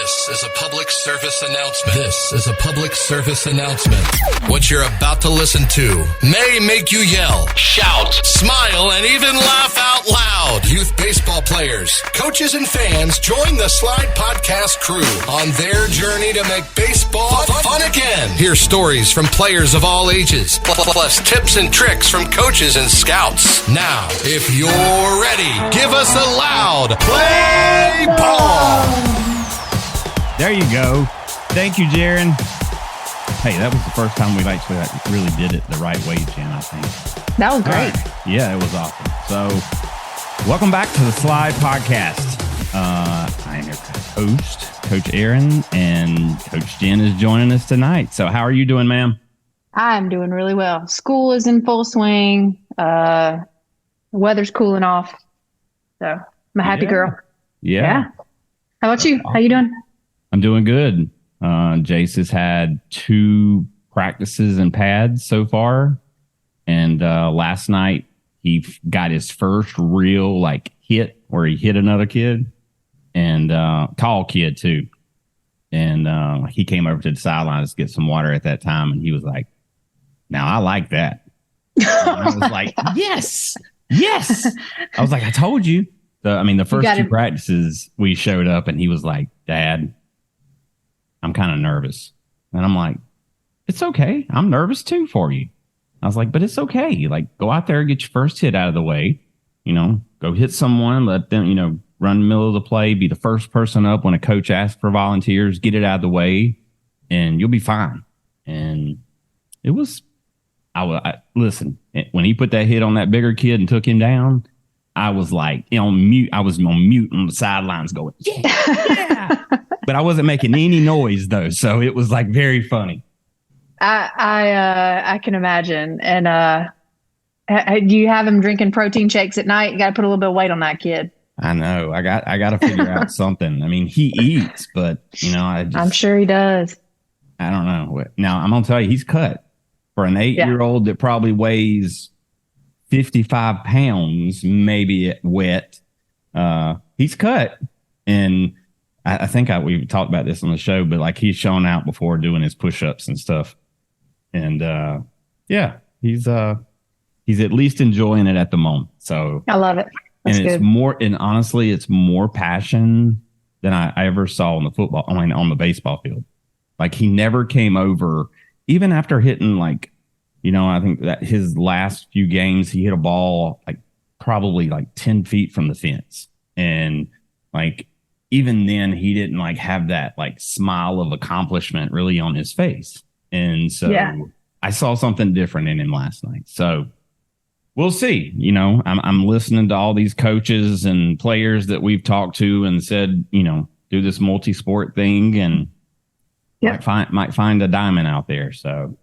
This is a public service announcement. This is a public service announcement. What you're about to listen to may make you yell, shout, smile, and even laugh out loud. Youth baseball players, coaches, and fans join the S.L.I.D.E podcast crew on their journey to make baseball fun again. Hear stories from players of all ages, plus tips and tricks from coaches and scouts. Now, if you're ready, give us a loud play ball. There you go. Thank you, Jaren. Hey, that was the first time we've actually really did it the right way, Jen, I think. That was great. Right. Yeah, it was awesome. So, welcome back to the S.L.I.D.E podcast. I am your host, Coach Aaron, and Coach Jenn is joining us tonight. So, how are you doing, ma'am? I'm doing really well. School is in full swing. The weather's cooling off. So, I'm a happy girl. Yeah. How about you? How you doing? I'm doing good. Jace has had 2 practices and pads so far. And last night, he got his first real hit where he hit another kid, and tall kid too. And he came over to the sidelines to get some water at that time. And he was like, now I like that. And I was like, yes. I was like, I told you. The first 2 practices we showed up and he was like, Dad, I'm kind of nervous. And I'm like, it's okay. I'm nervous too for you. I was like, but it's okay. Go out there, get your first hit out of the way. Go hit someone, let them, run the middle of the play, be the first person up when a coach asks for volunteers, get it out of the way, and you'll be fine. And it was, listen, when he put that hit on that bigger kid and took him down, I was on mute. I was on mute on the sidelines going, yeah. But I wasn't making any noise though. So it was very funny. I can imagine. And do you have him drinking protein shakes at night? You got to put a little bit of weight on that kid. I know. I got to figure out something. He eats, but I'm sure he does. I don't know. Now I'm going to tell you, he's cut for an 8-year-old that probably weighs 55 pounds, maybe at wet. He's cut. And I think we've talked about this on the show, but he's shown out before doing his push-ups and stuff. And he's at least enjoying it at the moment. So I love it. That's and it's good. more, and honestly, it's more passion than I ever saw on the baseball field. He never came over, even after hitting I think that his last few games, he hit a ball probably 10 feet from the fence. And even then he didn't have that smile of accomplishment really on his face. And so I saw something different in him last night. So we'll see. I'm listening to all these coaches and players that we've talked to and said, do this multi-sport thing and might find a diamond out there. So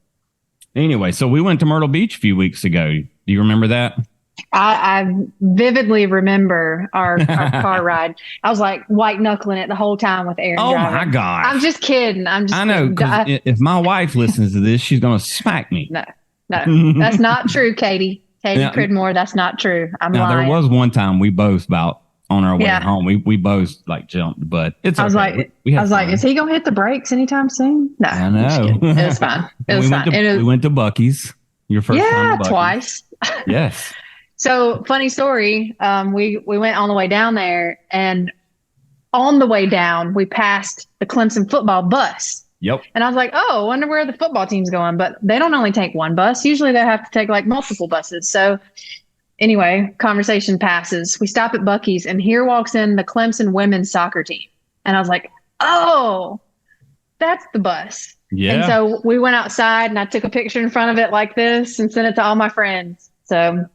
anyway, so we went to Myrtle Beach a few weeks ago. Do you remember that? I vividly remember our car ride. I was white knuckling it the whole time with Aaron. Oh driving. my gosh! I'm just kidding. I know. Because if my wife listens to this, she's gonna smack me. No, that's not true, Katie. Pridmore, that's not true. I'm lying. There was one time we both on our way home. We both jumped, but it's. I was okay. I was like, is he gonna hit the brakes anytime soon? No, I know. It was fine. It was fine. We went to Buc-ee's. Your first time to Buc-ee's. Twice. Yes. So funny story. We went on the way down there, and on the way down, we passed the Clemson football bus. Yep. And I was like, oh, I wonder where the football team's going. But they don't only take one bus. Usually they have to take multiple buses. So anyway, conversation passes. We stop at Buc-ee's, and here walks in the Clemson women's soccer team. And I was like, oh, that's the bus. Yeah. And so we went outside, and I took a picture in front of it like this and sent it to all my friends. So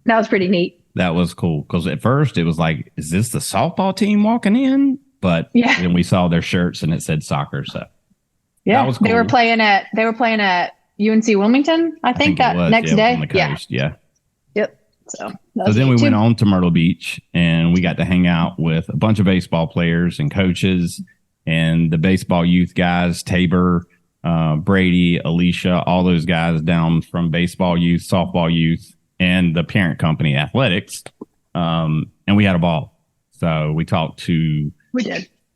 that was pretty neat. That was cool because at first it was is this the softball team walking in? But then we saw their shirts and it said soccer. So that was cool. They were playing at UNC Wilmington. I think that next day. On the coast. Yeah. Yep. So then we went on to Myrtle Beach and we got to hang out with a bunch of baseball players and coaches and the baseball youth guys, Tabor, Brady, Alicia, all those guys down from baseball youth, softball youth, and the parent company athletics. And we had a ball. So we talked to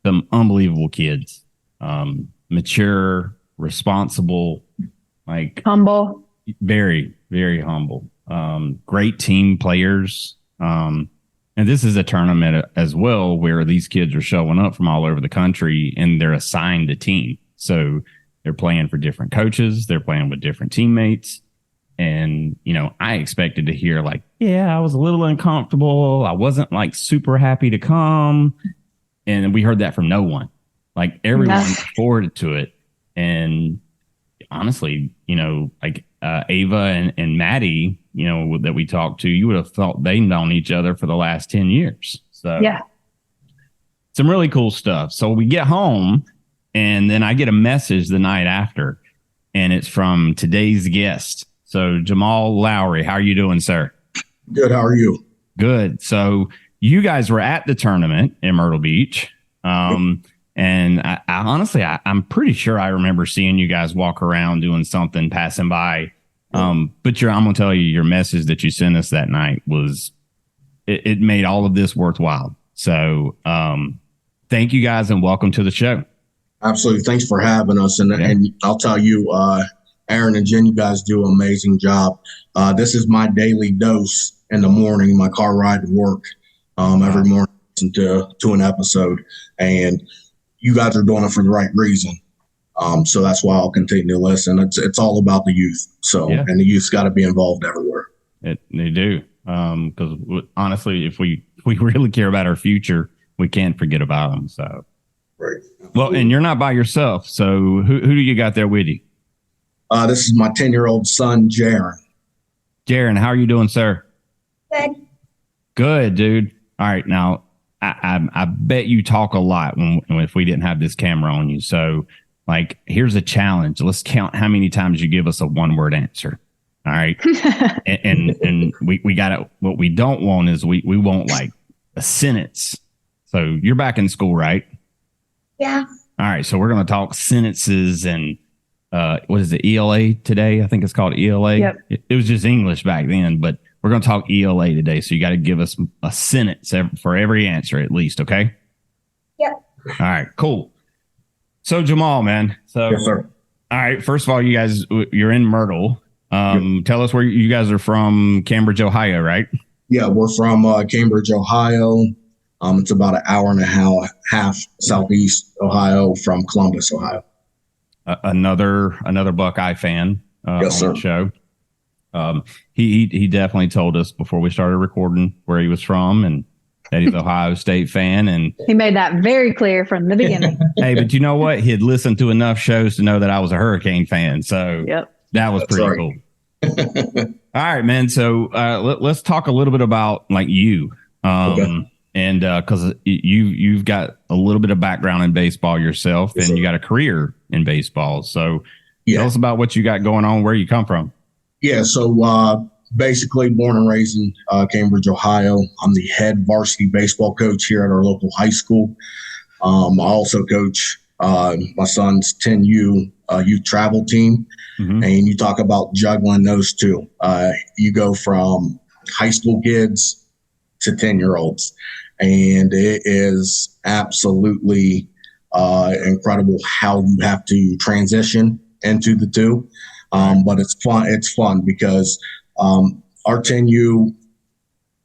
some unbelievable kids, mature, responsible, like Humble. very, very humble, great team players. And this is a tournament as well where these kids are showing up from all over the country and they're assigned a team. So they're playing for different coaches. They're playing with different teammates. And, I expected to hear like, yeah, I was a little uncomfortable. I wasn't like super happy to come. And we heard that from no one. Like everyone looked forward to it. And honestly, like Ava and Maddie, that we talked to, you would have thought they'd known each other for the last 10 years. So yeah, some really cool stuff. So we get home and then I get a message the night after and it's from today's guest. So Jamaal Lowry, how are you doing, sir? Good. How are you? Good. So you guys were at the tournament in Myrtle Beach. And I honestly, I'm pretty sure I remember seeing you guys walk around doing something, passing by. But I'm going to tell you, your message that you sent us that night was, it made all of this worthwhile. So thank you guys and welcome to the show. Absolutely. Thanks for having us. And I'll tell you, Aaron and Jenn, you guys do an amazing job. This is my daily dose in the morning, my car ride to work. Every morning, listen to an episode. And you guys are doing it for the right reason. So that's why I'll continue to listen. It's all about the youth. And the youth's got to be involved everywhere. They do. Because honestly, if we really care about our future, we can't forget about them. So, right. Well, and you're not by yourself. So who do you got there with you? This is my 10-year-old son, Jaren. Jaren, how are you doing, sir? Good. Good, dude. All right. Now, I bet you talk a lot if we didn't have this camera on you. So, like, here's a challenge. Let's count how many times you give us a one-word answer. All right. and we got it. What we don't want is we want like a sentence. So you're back in school, right? Yeah. All right. So we're going to talk sentences and what is it? ELA today? I think it's called ELA. Yep. It was just English back then, but we're going to talk ELA today. So you got to give us a sentence for every answer at least. Okay. Yep. All right, cool. So Jamaal, man. So, Yes, sir. All right. First of all, you guys, you're in Myrtle. Tell us where you guys are from. Cambridge, Ohio, right? Yeah, we're from Cambridge, Ohio. It's about an hour and a half southeast Ohio from Columbus, Ohio. Another Buckeye fan Yes, on the show. He definitely told us before we started recording where he was from and that he's an Ohio State fan. And he made that very clear from the beginning. hey, but you know what? He had listened to enough shows to know that I was a Hurricane fan. So that was pretty cool. All right, man. So let's talk a little bit about like you. And because you've got a little bit of background in baseball yourself, and you got a career in baseball. So tell us about what you got going on, where you come from. Yeah, so basically born and raised in Cambridge, Ohio. I'm the head varsity baseball coach here at our local high school. I also coach my son's 10U youth travel team. Mm-hmm. And you talk about juggling those two. You go from high school kids to 10-year-olds. And it is absolutely incredible how you have to transition into the two. But it's fun. It's fun because our 10U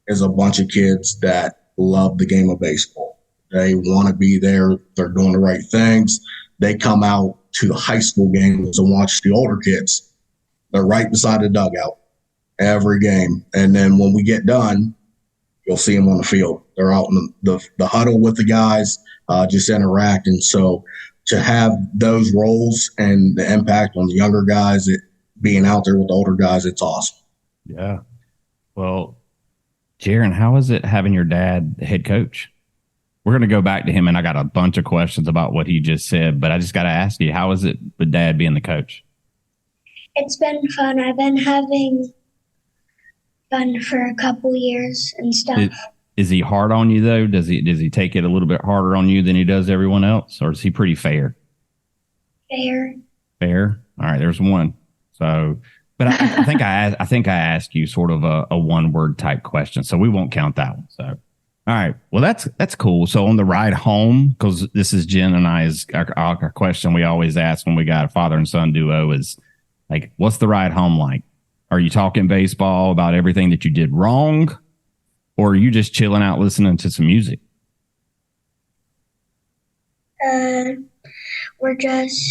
is a bunch of kids that love the game of baseball. They want to be there. They're doing the right things. They come out to the high school games and watch the older kids. They're right beside the dugout every game. And then when we get done, you'll see them on the field. They're out in the huddle with the guys, just interacting. So to have those roles and the impact on the younger guys, being out there with the older guys, it's awesome. Yeah. Well, Jaren, how is it having your dad the head coach? We're going to go back to him, and I got a bunch of questions about what he just said, but I just got to ask you, how is it with dad being the coach? It's been fun. I've been having fun for a couple years and stuff. Is he hard on you, though? Does he take it a little bit harder on you than he does everyone else, or is he pretty fair? Fair? All right, there's one. So, but I think I asked you sort of a one-word type question, so we won't count that one. So, All right. Well, that's cool. So on the ride home, because this is Jen and I's our question we always ask when we got a father and son duo is like, what's the ride home like? Are you talking baseball about everything that you did wrong, or are you just chilling out listening to some music? We're just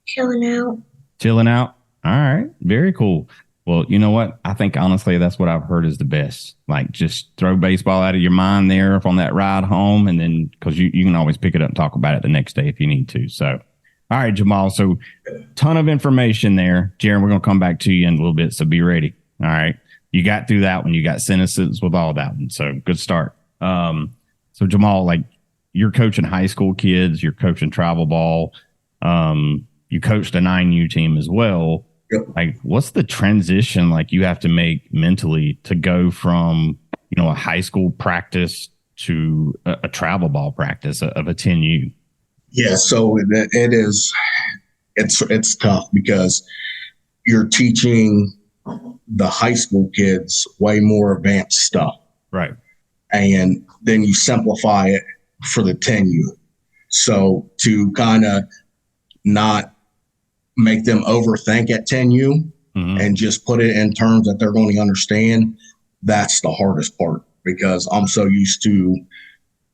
chilling out. Chilling out. All right. Very cool. Well, you know what? I think honestly, that's what I've heard is the best. Like just throw baseball out of your mind there on that ride home. And then because you can always pick it up and talk about it the next day if you need to. So, all right, Jamaal. So ton of information there. Jaren, we're going to come back to you in a little bit. So be ready. All right. You got through that one. You got sentences with all that one. So good start. So Jamaal, like you're coaching high school kids, you're coaching travel ball. You coached a 9U team as well. Yep. Like, what's the transition like you have to make mentally to go from, a high school practice to a travel ball practice of a 10U? Yeah, so it's tough because you're teaching the high school kids way more advanced stuff. Right. And then you simplify it for the 10U. So to kind of not make them overthink at 10U and just put it in terms that they're going to understand, that's the hardest part because I'm so used to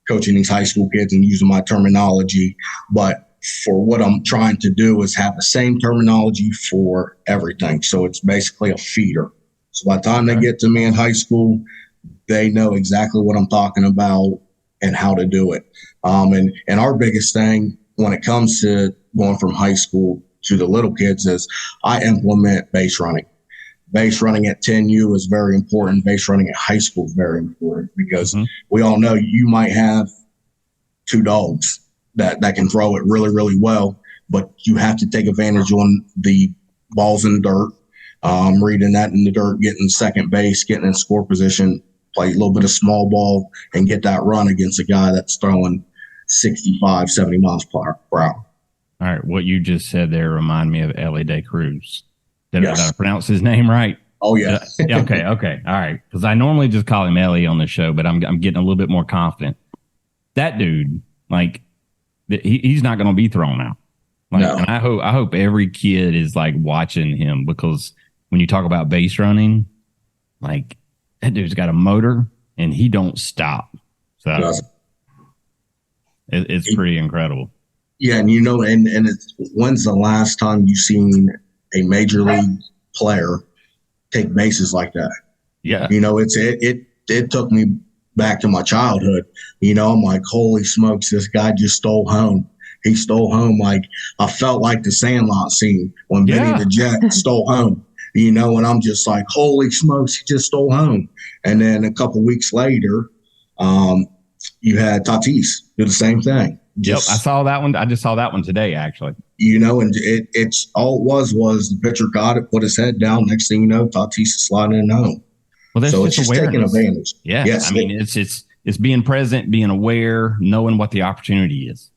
coaching these high school kids and using my terminology. But for what I'm trying to do is have the same terminology for everything. So it's basically a feeder. So by the time they get to me in high school, they know exactly what I'm talking about and how to do it. And our biggest thing when it comes to going from high school to the little kids is I implement base running. Base running at 10U is very important. Base running at high school is very important because we all know you might have two dogs that can throw it really, really well, but you have to take advantage on the balls in the dirt, reading that in the dirt, getting second base, getting in score position, play a little bit of small ball, and get that run against a guy that's throwing 65, 70 miles per hour. All right. What you just said there remind me of S.L.I.D.E Cruz. Did I pronounce his name right? Oh, yeah. Okay. All right. Because I normally just call him Ellie on the show, but I'm getting a little bit more confident. That dude, like, he's not going to be thrown out. Like, no. And I hope every kid is like watching him because when you talk about base running, like that dude's got a motor and he don't stop. So it's pretty incredible. Yeah, and and it's, when's the last time you've seen a major league player take bases like that? Yeah, it took me back to my childhood. I'm like, holy smokes, this guy just stole home. He stole home. Like I felt like the Sandlot scene when Benny the Jet stole home. And I'm just like, holy smokes, he just stole home. And then a couple weeks later, you had Tatis do the same thing. I saw that one. I just saw that one today, actually. And it's all it was the pitcher got it, put his head down. Next thing you know, Tatis is sliding in home. Well, so it's just taking advantage. Yeah. Yes, I mean, it's being present, being aware, knowing what the opportunity is.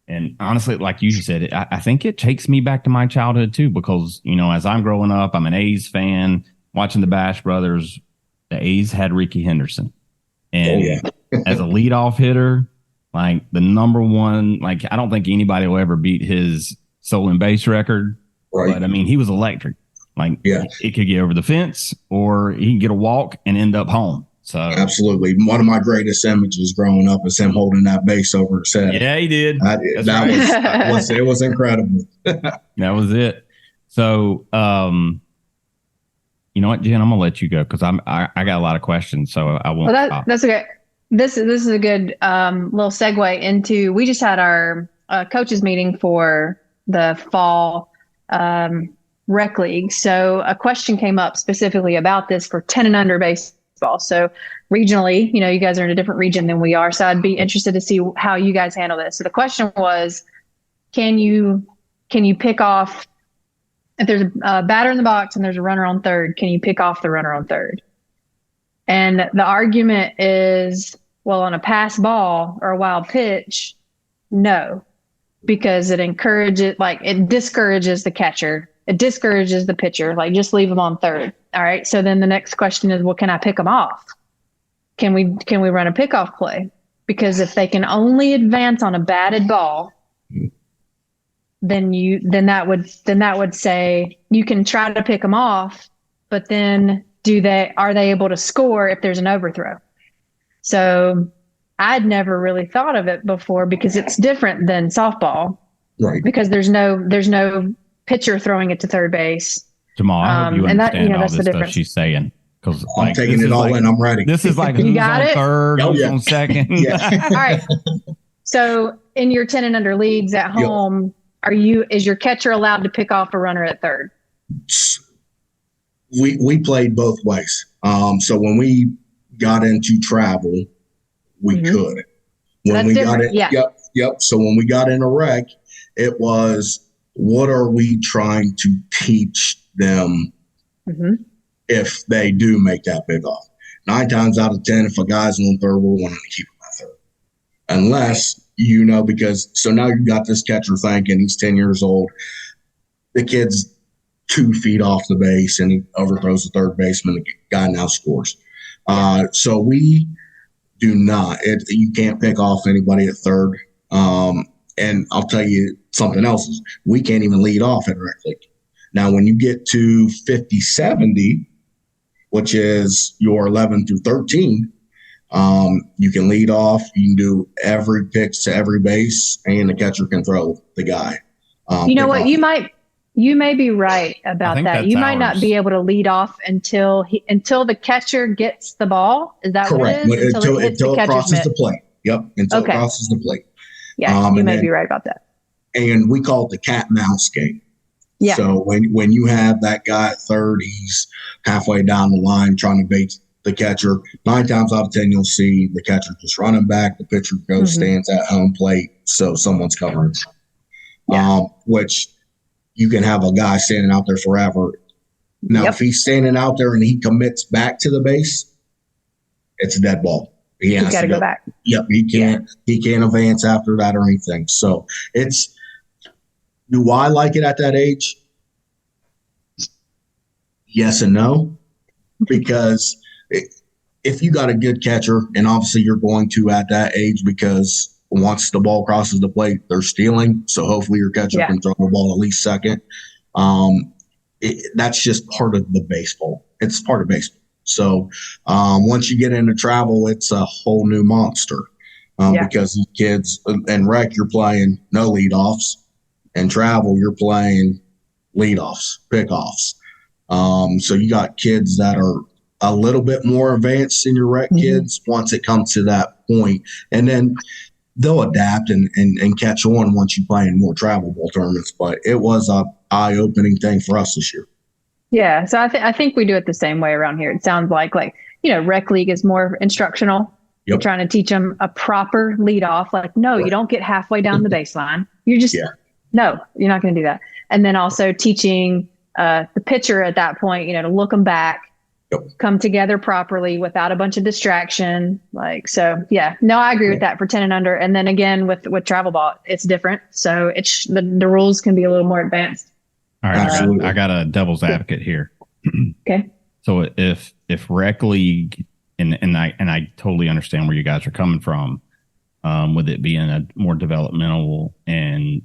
And honestly, like you said, I think it takes me back to my childhood too, because, as I'm growing up, I'm an A's fan, watching the Bash Brothers. The A's had Ricky Henderson. And as a leadoff hitter, like the number one, like I don't think anybody will ever beat his stolen base record. Right. But I mean, he was electric. Like it could get over the fence or he can get a walk and end up home. So absolutely. One of my greatest images growing up is him holding that base over his head. Yeah, he did. It was incredible. That was it. So, you know what, Jen, I'm gonna let you go because I got a lot of questions, so I won't. Well, that's okay. This is a good little segue into. We just had our coaches meeting for the fall rec league. So a question came up specifically about this for 10 and under baseball. So regionally, you guys are in a different region than we are. So I'd be interested to see how you guys handle this. So the question was, can you pick off if there's a batter in the box and there's a runner on third? Can you pick off the runner on third? And the argument is, well, on a pass ball or a wild pitch, no, because it discourages the catcher it discourages the pitcher. Like, just leave them on third. All right. So then the next question is, well, can I pick them off? Can we run a pickoff play? Because if they can only advance on a batted ball, then that would say you can try to pick them off, but then are they able to score if there's an overthrow? So I'd never really thought of it before, because it's different than softball, Right. because there's no pitcher throwing it to third base. Jamal, I hope you and that, understand all that's this the stuff difference. she's saying. Because I'm taking it all in. I'm ready. This is like You who's got on it? third, Oh, who's yeah. on second. Yeah. All right. So in your 10 and under leagues at home, is your catcher allowed to pick off a runner at third? We played both ways. So when we got into travel, we could. When That's we different. got it, yep. So when we got in a rec, it was, what are we trying to teach them if they do make that big off? 9 times out of 10, if a guy's on third, we're wanting to keep him at third. Unless, because so now you've got this catcher thinking he's 10 years old. The kid's 2 feet off the base and he overthrows the third baseman. The guy now scores. So we do not. You can't pick off anybody at third. And I'll tell you something else. We can't even lead off at rec league. Now, when you get to 50-70, which is your 11 through 13, you can lead off. You can do every pitch to every base, and the catcher can throw the guy. You know what? Off. You may be right about that. You might not be able to lead off until the catcher gets the ball. Is that correct? What it is? Until it crosses the plate. Yep. Until it crosses the plate. Yeah, you may be right about that. And we call it the cat and mouse game. Yeah. So when you have that guy at third, he's halfway down the line trying to bait the catcher. 9 times out of 10, you'll see the catcher just running back. The pitcher goes, stands at home plate, so someone's covering. Yeah. Which you can have a guy standing out there forever. Now, if he's standing out there and he commits back to the base, it's a dead ball. He's got to go back. Yep, he can't. He can't advance after that or anything. So it's. Do I like it at that age? Yes and no, because if you got a good catcher, and obviously you're going to at that age, because once the ball crosses the plate, they're stealing. So hopefully your catcher can throw the ball at least second. That's just part of the baseball. It's part of baseball. So once you get into travel, it's a whole new monster because these kids and rec, you're playing no leadoffs, and travel, you're playing leadoffs, pickoffs. So you got kids that are a little bit more advanced than your rec kids once it comes to that point, and then they'll adapt and catch on once you play in more travel ball tournaments. But it was a eye-opening thing for us this year. Yeah, so I think we do it the same way around here. It sounds like rec league is more instructional. Yep. You're trying to teach them a proper lead off. Like, no, you don't get halfway down the baseline. You're just no, you're not going to do that. And then also teaching the pitcher at that point, to look them back, come together properly without a bunch of distraction. I agree with that for 10 and under. And then again with travel ball, it's different. So it's the rules can be a little more advanced. All right, I got a devil's advocate here. Okay. So if rec league, and I totally understand where you guys are coming from, with it being a more developmental and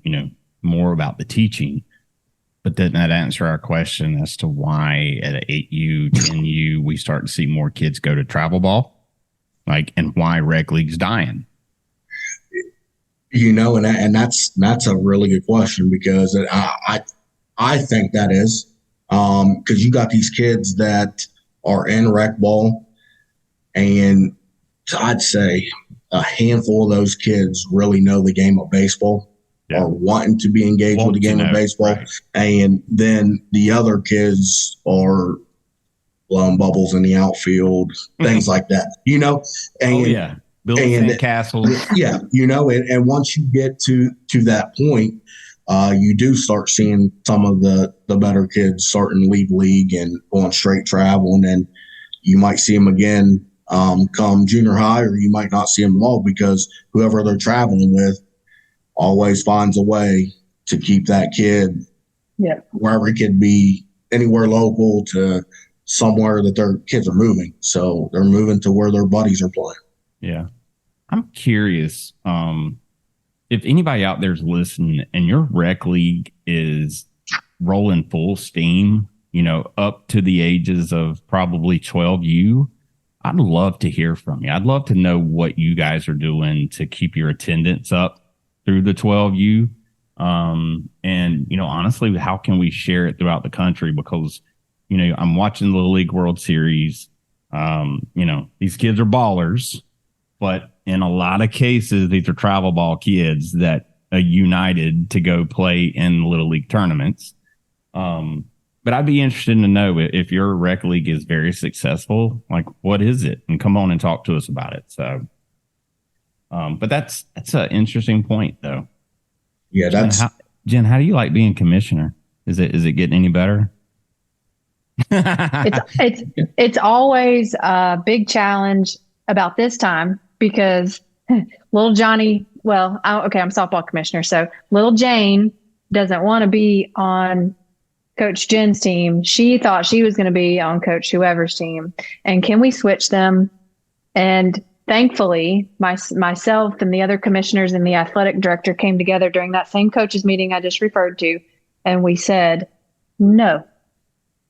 more about the teaching, but didn't that answer our question as to why at an 8U, 10U we start to see more kids go to travel ball, and why rec league's dying? And that's a really good question, because I think that is because you got these kids that are in rec ball, and I'd say a handful of those kids really know the game of baseball, are wanting to be engaged with the game of baseball. Right. And then the other kids are blowing bubbles in the outfield, things like that, and building castles. Yeah. And once you get to that point, you do start seeing some of the better kids starting to leave league and going straight travel. And then you might see them again come junior high, or you might not see them at all, because whoever they're traveling with always finds a way to keep that kid Yeah. Wherever it could be, anywhere local to somewhere that their kids are moving. So they're moving to where their buddies are playing. Yeah. I'm curious if anybody out there is listening and your rec league is rolling full steam, up to the ages of probably 12U, I'd love to hear from you. I'd love to know what you guys are doing to keep your attendance up through the 12U. And, honestly, how can we share it throughout the country? Because, I'm watching the Little League World Series. These kids are ballers, but in a lot of cases, these are travel ball kids that are united to go play in Little League tournaments. But I'd be interested to know if your rec league is very successful, like what is it? And come on and talk to us about it. So, but that's an interesting point though. Yeah, Jen, how do you like being commissioner? Is it getting any better? It's always a big challenge about this time because little Johnny, I'm softball commissioner. So little Jane doesn't want to be on Coach Jen's team. She thought she was going to be on Coach whoever's team. And can we switch them? And thankfully, myself and the other commissioners and the athletic director came together during that same coaches meeting I just referred to. And we said, no,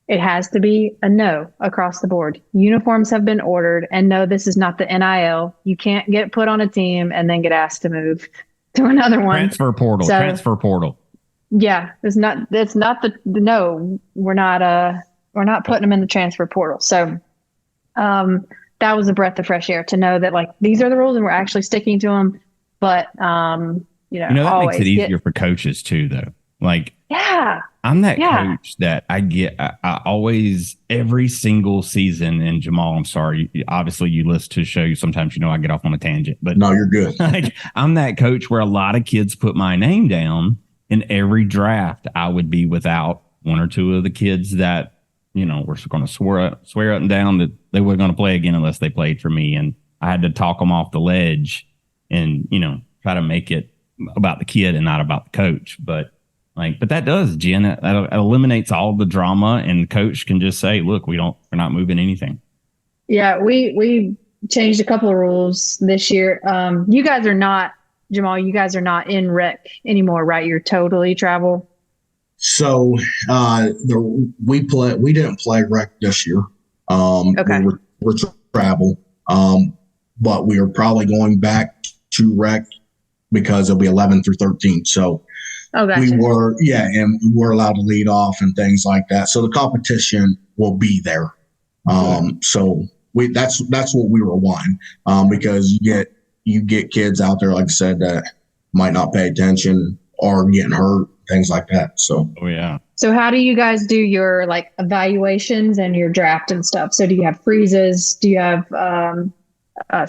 it has to be a no across the board. Uniforms have been ordered. And no, this is not the NIL. You can't get put on a team and then get asked to move to another one. Transfer portal. Yeah, no, we're not putting them in the transfer portal. So that was a breath of fresh air to know that like these are the rules and we're actually sticking to them. But that makes it easier for coaches too, though. Like, yeah, I'm that coach that I always, every single season, and Jamaal, I'm sorry, obviously you listen to the show, sometimes I get off on a tangent, but no, you're good. Like, I'm that coach where a lot of kids put my name down. In every draft, I would be without one or two of the kids that, were going to swear up and down that they weren't going to play again unless they played for me. And I had to talk them off the ledge and, try to make it about the kid and not about the coach. But that does, Jen, that eliminates all the drama, and the coach can just say, look, we're not moving anything. Yeah, we changed a couple of rules this year. You guys are not, Jamaal, you guys are not in rec anymore, right? You're totally travel. So we didn't play rec this year. Okay. We're travel. But we are probably going back to rec because it'll be 11 through 13. So gotcha. and we're allowed to lead off and things like that. So the competition will be there. So that's what we were wanting. Because you get kids out there, like I said, that might not pay attention or getting hurt, things like that. So, So how do you guys do your like evaluations and your draft and stuff? So do you have freezes? Do you have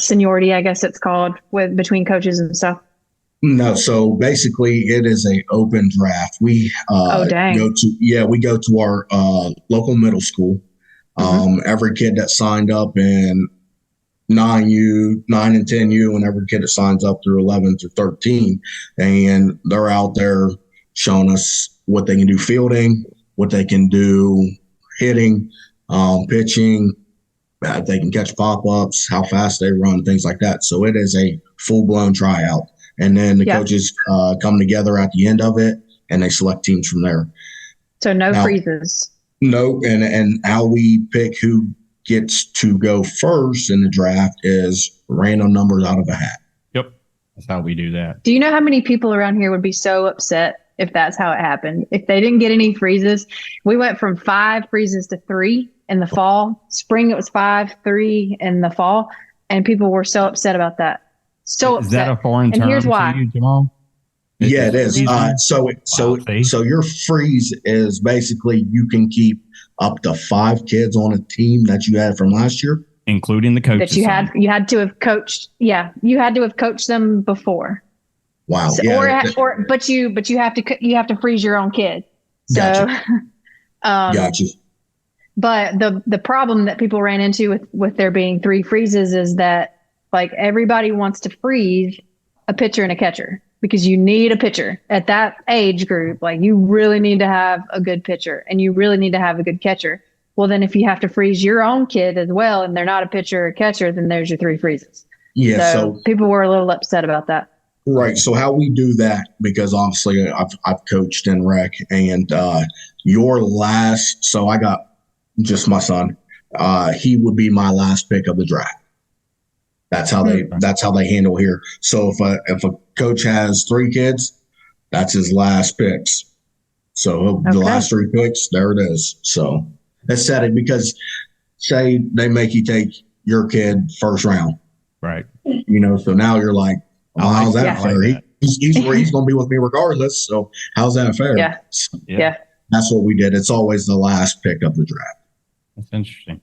seniority, I guess it's called, between coaches and stuff? No. So basically it is a open draft. We go to our local middle school. Every kid that signed up in 9U, 9 and 10U, and every kid that signs up through 11 through 13. And they're out there showing us what they can do fielding, what they can do hitting, pitching, they can catch pop-ups, how fast they run, things like that. So it is a full-blown tryout. And then the coaches come together at the end of it, and they select teams from there. So no freezes. No, and how we pick who gets to go first in the draft is random numbers out of a hat. Yep. That's how we do that. Do you know how many people around here would be so upset if that's how it happened? If they didn't get any freezes. We went from 5 freezes to 3 in the fall. Spring, it was 5, 3 in the fall. And people were so upset about that. So upset. Is that a foreign term here's why. to you, Jamaal? Yeah, it is. So your freeze is basically you can keep up to 5 kids on a team that you had from last year, including the coaches that you had to have coached. Yeah, you had to have coached them before. Wow. So, but you have to freeze your own kid. So, gotcha. But the problem that people ran into with there being 3 freezes is that like everybody wants to freeze a pitcher and a catcher because you need a pitcher at that age group. Like, you really need to have a good pitcher and you really need to have a good catcher. Well, then if you have to freeze your own kid as well and they're not a pitcher or catcher, then there's your 3 freezes. Yeah. So people were a little upset about that. Right. So how we do that, because obviously I've coached in rec, and your last, so I got just my son. He would be my last pick of the draft. That's how they handle here. So if a coach has 3 kids, that's his last picks. So the last 3 picks, there it is. So it's set it, because say they make you take your kid first round. Right. So now you're like, oh, how's that fair? He's where he's going to be with me regardless. So how's that fair? Yeah. Yeah. That's what we did. It's always the last pick of the draft. That's interesting.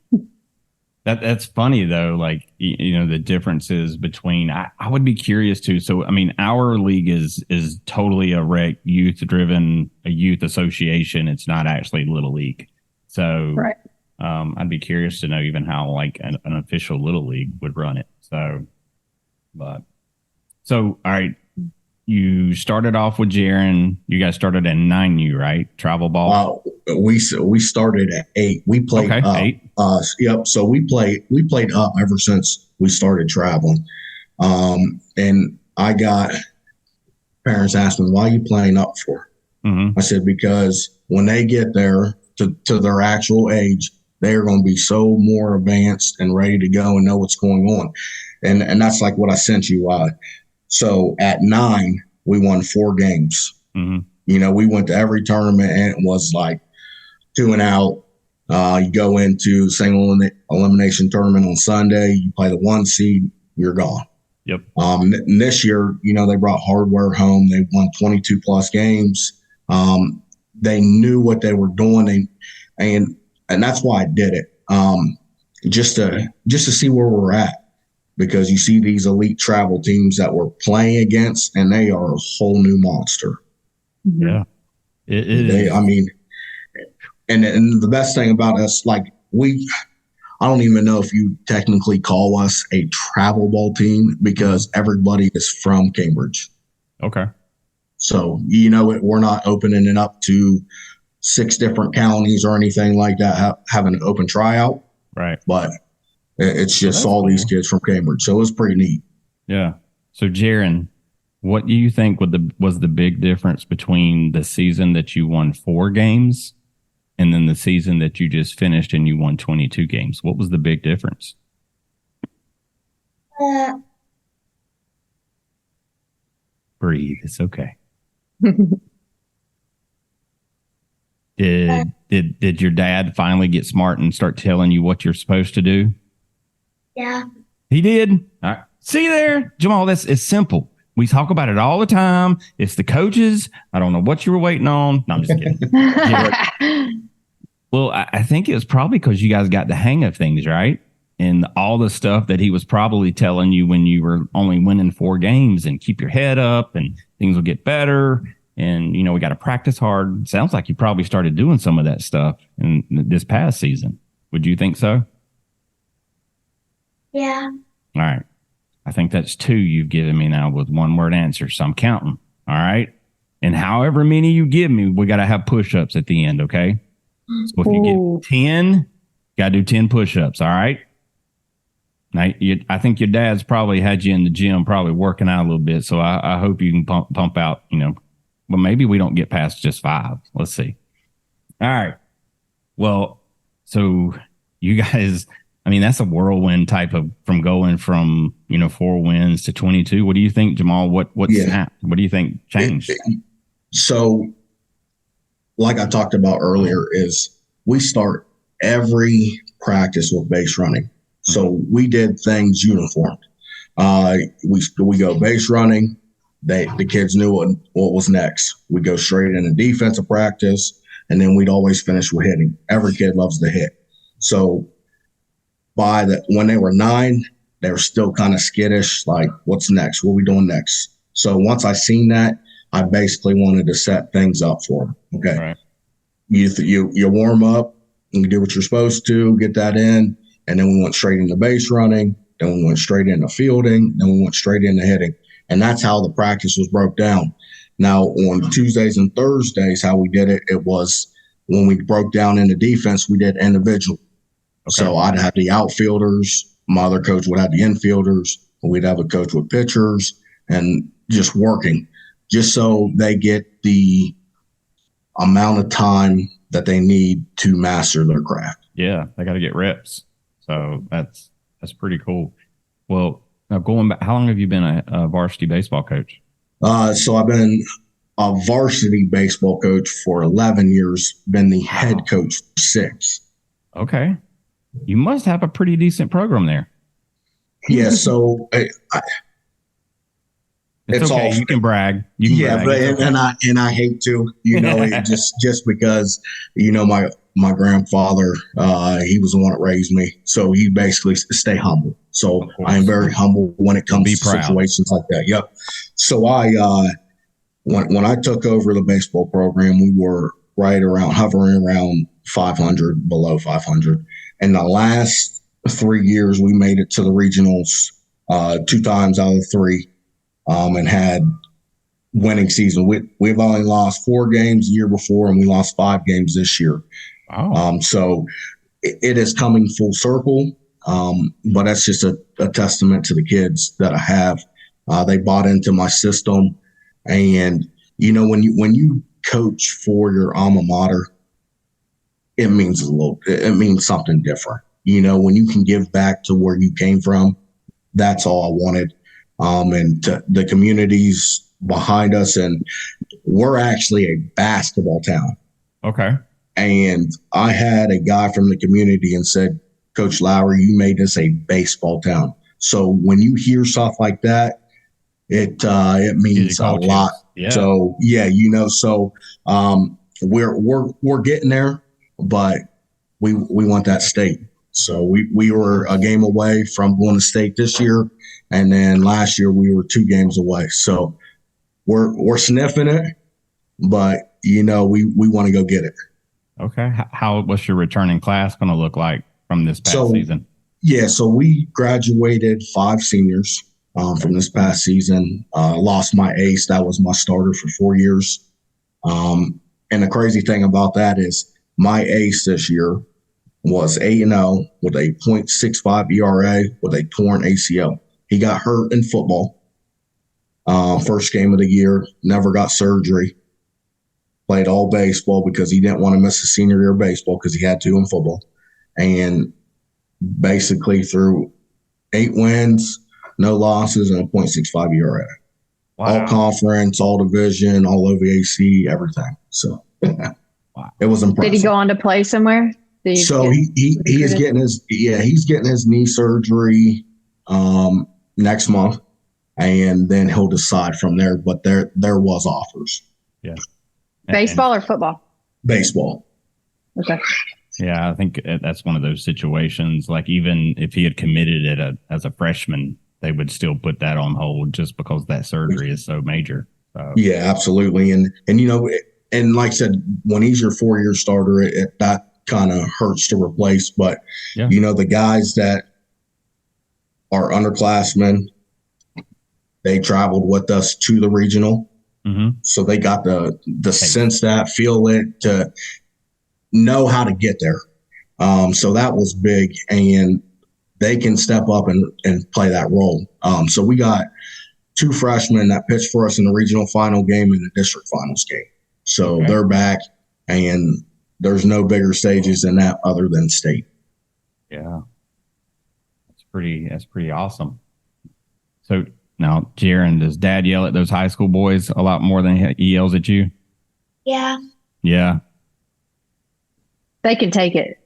That's funny though. Like, the differences between, I would be curious too. So, I mean, our league is totally a rec youth driven, a youth association. It's not actually little league. So, right. I'd be curious to know even how like an official little league would run it. So, all right. You started off with Jaren. You guys started at 9U, right? Travel ball. We started at 8. We played up. 8. Yep. So we played up ever since we started traveling. And I got parents asking me, why are you playing up for? Mm-hmm. I said, because when they get there to their actual age, they're going to be so more advanced and ready to go and know what's going on. And that's like what I sent you. So at 9, we won 4 games. Mm-hmm. We went to every tournament and it was like 2 and out. You go into single elimination tournament on Sunday, you play the 1 seed, you're gone. Yep. And this year, they brought hardware home. They won 22 plus games. They knew what they were doing, and that's why I did it. Just to see where we're at. Because you see these elite travel teams that we're playing against, and they are a whole new monster. Yeah, it is. I mean, and the best thing about us, like I don't even know if you technically call us a travel ball team, because everybody is from Cambridge. Okay. So, we're not opening it up to 6 different counties or anything like that, having an open tryout. Right. But it's just all these kids from Cambridge. So it was pretty neat. Yeah. So, Jaren, what do you think was the big difference between the season that you won 4 games and then the season that you just finished and you won 22 games? What was the big difference? Breathe. It's okay. Did your dad finally get smart and start telling you what you're supposed to do? Yeah. He did. All right. See there, Jamaal, it's simple. We talk about it all the time. It's the coaches. I don't know what you were waiting on. No, I'm just kidding. Well, I think it was probably because you guys got the hang of things, right? And all the stuff that he was probably telling you when you were only winning 4 games, and keep your head up and things will get better. And, we got to practice hard. Sounds like you probably started doing some of that stuff in this past season. Would you think so? Yeah. All right. I think that's 2 you've given me now with 1-word answers. So I'm counting. All right. And however many you give me, we got to have push-ups at the end. Okay. So if you get 10, you got to do 10 push-ups. All right. Now, I think your dad's probably had you in the gym, probably working out a little bit. So I hope you can pump out, but maybe we don't get past just 5. Let's see. All right. Well, so you guys, I mean, that's a whirlwind type of from going from, 4 wins to 22. What do you think, Jamaal? What snapped? What do you think changed? So, like I talked about earlier, is we start every practice with base running. So we did things uniformed. We go base running. The kids knew what was next. We go straight into defensive practice, and then we'd always finish with hitting. Every kid loves to hit. So when they were 9, they were still kind of skittish, like, what's next? What are we doing next? So once I seen that, I basically wanted to set things up for them. Okay. Right. You warm up, and you do what you're supposed to, get that in, and then we went straight into base running, then we went straight into fielding, then we went straight into hitting. And that's how the practice was broke down. Now, on Tuesdays and Thursdays, how we did it, it was when we broke down into defense, we did individual. Okay. So I'd have the outfielders, my other coach would have the infielders, and we'd have a coach with pitchers and just working, just so they get the amount of time that they need to master their craft. Yeah, they got to get reps. So that's pretty cool. Well, now going back, how long have you been a varsity baseball coach? So I've been a varsity baseball coach for 11 years, been the head coach for 6. Okay. You must have a pretty decent program there. Yeah, so it's okay. You can brag. You can brag. But and I hate to, it just because, my grandfather, he was the one that raised me. So he basically stay humble. So I am very humble when it comes to situations like that. Yep. So when I took over the baseball program, we were hovering around 500, below 500. And the last 3 years, we made it to the regionals 2 times out of 3. And had winning season. We've only lost 4 games the year before, and we lost 5 games this year. Wow. So it is coming full circle. But that's just a testament to the kids that I have. They bought into my system, and when you coach for your alma mater, it means something different. When you can give back to where you came from, that's all I wanted. And to the communities behind us. And we're actually a basketball town. Okay. And I had a guy from the community and said, Coach Lowry, you made us a baseball town. So when you hear stuff like that, it means a lot. Yeah. So we're getting there, but we want that state. So we were a game away from going to state this year. And then last year we were 2 games away. So we're sniffing it, but we want to go get it. Okay. What's your returning class going to look like from this past season? Yeah. So we graduated 5 seniors from this past season. Lost my ace. That was my starter for 4 years. And the crazy thing about that is my ace this year was 8-0 with a .65 ERA with a torn ACL. He got hurt in football. First game of the year, never got surgery. Played all baseball because he didn't want to miss his senior year of baseball because he had to in football. And basically through 8 wins, no losses, and a .65 ERA. Wow. All conference, all division, all OVAC, everything. So it was impressive. Did he go on to play somewhere? So he is getting he's getting his knee surgery next month, and then he'll decide from there. But there was offers. Yeah. Baseball or football? Baseball. Okay. Yeah, I think that's one of those situations. Like even if he had committed it as a freshman, they would still put that on hold just because that surgery is so major. So. Yeah, absolutely. And and like I said, when he's your 4-year starter, that kind of hurts to replace. But the guys that are underclassmen, they traveled with us to the regional. Mm-hmm. So they got the sense that, feel it, to know how to get there. So that was big, and they can step up and play that role. So we got 2 freshmen that pitched for us in the regional final game and the district finals game. So they're back, and there's no bigger stages than that other than state. Yeah. That's pretty awesome. So now, Jaren, does Dad yell at those high school boys a lot more than he yells at you? Yeah. Yeah. They can take it.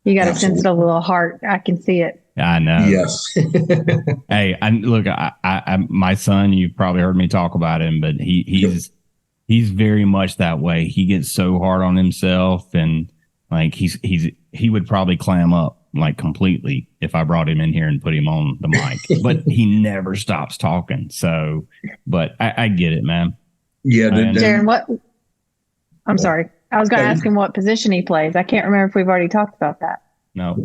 You got a sensitive little heart. I can see it. I know. Yes. Hey, look, I my son, you've probably heard me talk about him, but he's very much that way. He gets so hard on himself, and like he would probably clam up like completely if I brought him in here and put him on the mic, but he never stops talking. So, but I get it, man. Yeah. Jaren, what? I'm sorry. I was going to ask him what position he plays. I can't remember if we've already talked about that. No.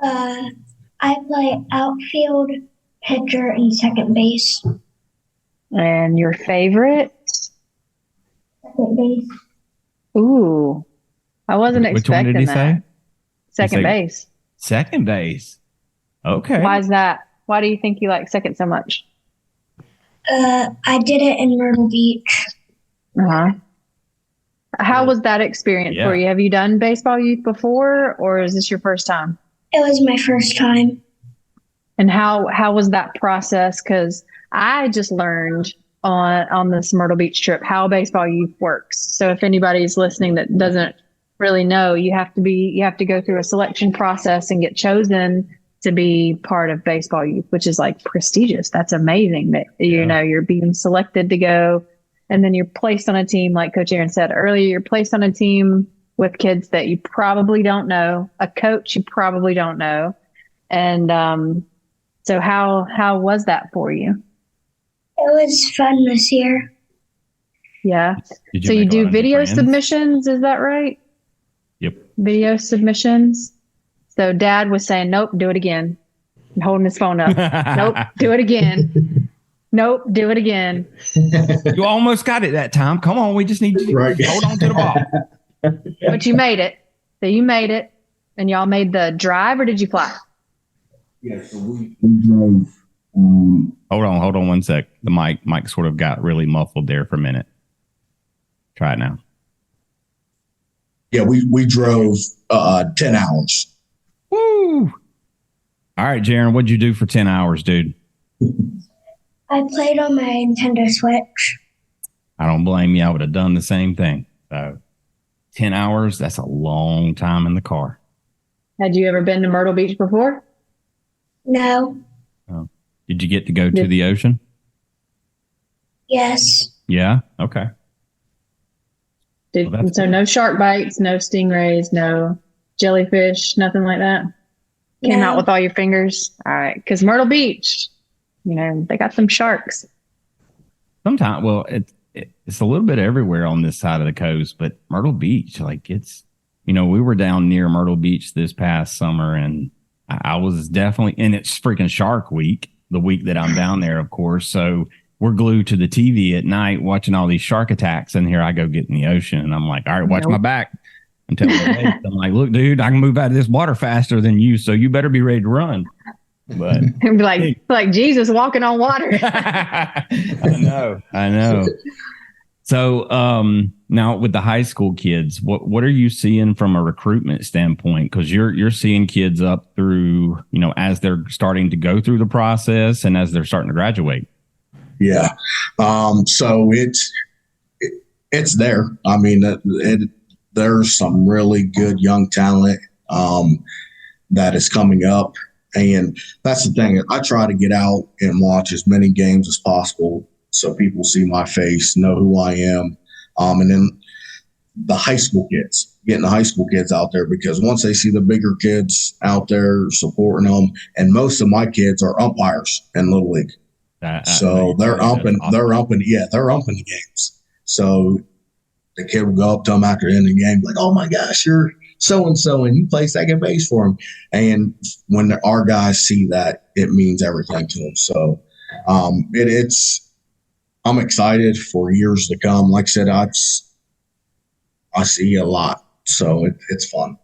I play outfield, pitcher and second base. And your favorite? Second base. Ooh, I wasn't Which one did expecting he that. say? Second base. Second base. Okay. Why is that? Why do you think you like second so much? I did it in Myrtle Beach. Uh-huh. How was that experience for you? Have you done baseball youth before, or is this your first time? It was my first time. And how was that process? Because I just learned on this Myrtle Beach trip how baseball youth works. So if anybody's listening that doesn't really know, you have to go through a selection process and get chosen to be part of baseball youth, which is like prestigious. That's amazing that you're being selected to go. And then you're placed on a team, like Coach Aaron said earlier, you're placed on a team with kids that you probably don't know, a coach you probably don't know. And so how was that for you? It was fun this year. Yeah. So you do video submissions, is that right? Yep. Video submissions. So Dad was saying, nope, do it again. And holding his phone up. Nope, do it again. Nope, do it again. You almost got it that time. Come on, we just need to hold on to the ball. But you made it. So you made it. And y'all made the drive, or did you fly? Yeah, so we drove. Hold on 1 sec. The mic sort of got really muffled there for a minute. Try it now. Yeah, we drove 10 hours. Woo! All right, Jaren, what'd you do for 10 hours, dude? I played on my Nintendo Switch. I don't blame you. I would have done the same thing. So 10 hours, that's a long time in the car. Had you ever been to Myrtle Beach before? No. Oh. Did you get to go to the ocean? Yes. Yeah? Okay. So no shark bites, no stingrays, no jellyfish, nothing like that? Came out with all your fingers? All right. Because Myrtle Beach, they got some sharks. Sometimes, well, it's a little bit everywhere on this side of the coast, but Myrtle Beach, like it's, we were down near Myrtle Beach this past summer, and I was definitely, and it's freaking Shark Week, the week that I'm down there, of course. So we're glued to the TV at night watching all these shark attacks, and here I go get in the ocean, and I'm like, all right, watch my back. I'm telling you, I'm like, look, dude, I can move out of this water faster than you, so you better be ready to run. But be like Jesus walking on water. I know. So now with the high school kids, what are you seeing from a recruitment standpoint? Because you're seeing kids up through, as they're starting to go through the process and as they're starting to graduate. Yeah. So it's there. I mean, there's some really good young talent that is coming up. And that's the thing. I try to get out and watch as many games as possible so people see my face, know who I am. And then the high school kids, getting the high school kids out there, because once they see the bigger kids out there supporting them, and most of my kids are umpires in Little League. So they're umping the games. So the kid will go up to them after the end of the game, like, oh my gosh, you're so-and-so, and you play second base for him. And when our guys see that, it means everything to them. So I'm excited for years to come. Like I said, I see a lot, so it's fun.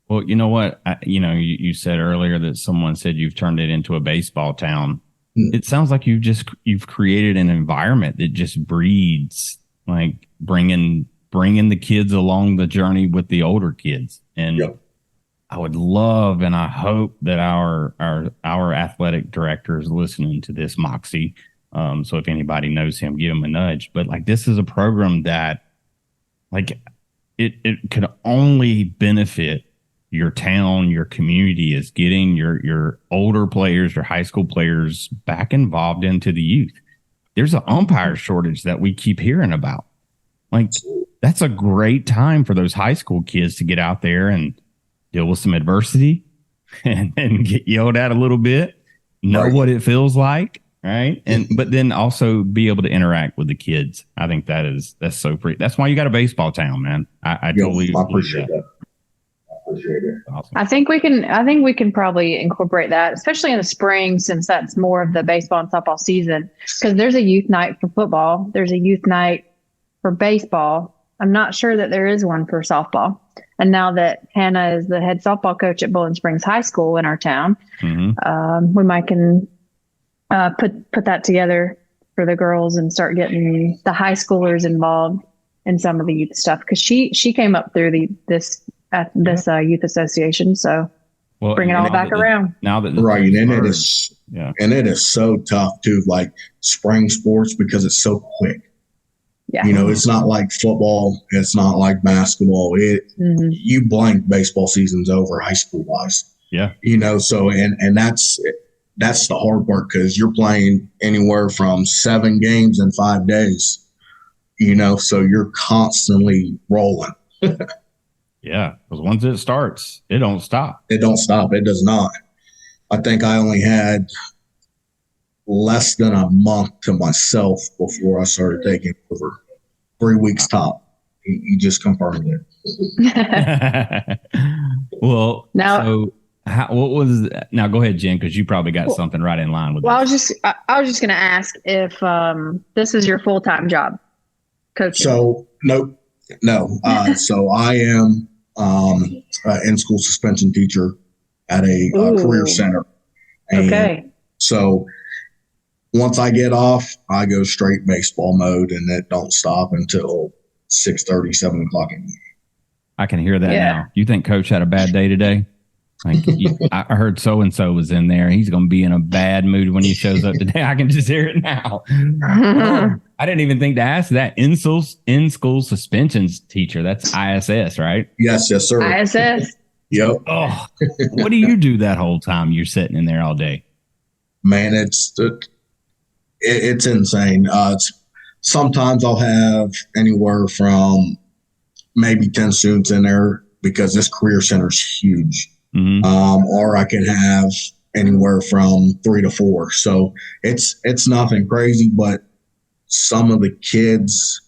Well, you know what? You said earlier that someone said you've turned it into a baseball town. It sounds like you've created an environment that just breeds, like bringing the kids along the journey with the older kids. And yep. I would love, and I hope that our athletic director is listening to this, Moxie. So if anybody knows him, give him a nudge. But like, this is a program that, like, it could only benefit your town, your community, is getting your older players, your high school players back involved into the youth. There's an umpire shortage that we keep hearing about. Like, that's a great time for those high school kids to get out there and deal with some adversity and get yelled at a little bit, know what it feels like, right? But then also be able to interact with the kids. I think that's so free. That's why you got a baseball town, man. I totally appreciate that. Appreciate it. Awesome. I think we can probably incorporate that, especially in the spring, since that's more of the baseball and softball season. Because there's a youth night for football, there's a youth night for baseball. I'm not sure that there is one for softball. And now that Hannah is the head softball coach at Bowling Springs High School in our town, we might can put that together for the girls and start getting the high schoolers involved in some of the youth stuff. Because she came up through this youth association, so bring it all back around. Now that right, and it is so tough too, like spring sports, because it's so quick. Yeah, it's not like football, it's not like basketball. You blink, baseball season's over, high school wise. Yeah, so and that's the hard part, because you're playing anywhere from 7 games in 5 days. So you're constantly rolling. Yeah, because once it starts, it don't stop. It don't stop. It does not. I think I only had less than a month to myself before I started taking over. 3 weeks top. You just confirmed it. Well, now, so what was now? Go ahead, Jen, because you probably got something right in line with. Well, this. I was just going to ask if this is your full-time job, coaching. So no. So I am in-school suspension teacher at a career center. And okay. So once I get off, I go straight baseball mode, and it don't stop until 6:30, 7 o'clock in the evening. I can hear that now. You think Coach had a bad day today? Like I heard so and so was in there. He's going to be in a bad mood when he shows up today. I can just hear it now. I didn't even think to ask that. In-school suspensions teacher. That's ISS, right? Yes, sir. ISS. Yep. Oh, what do you do that whole time you're sitting in there all day? Man, it's insane. Sometimes I'll have anywhere from maybe 10 students in there, because this career center is huge. Or I can have anywhere from 3 to 4. So it's nothing crazy, but some of the kids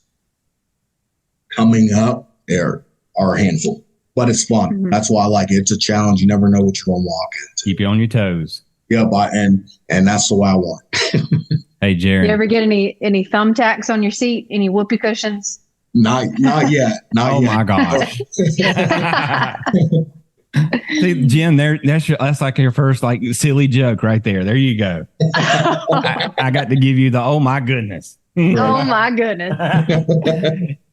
coming up there are a handful, but it's fun. That's why I like it. It's a challenge. You never know what you're going to walk into. Keep you on your toes. Yep. And that's the way I want. Hey, Jaren. You ever get any thumbtacks on your seat? Any whoopee cushions? Not yet. Not yet. My gosh. See, Jen, that's like your first like silly joke right there. There you go. I got to give you the oh my goodness. Oh my goodness.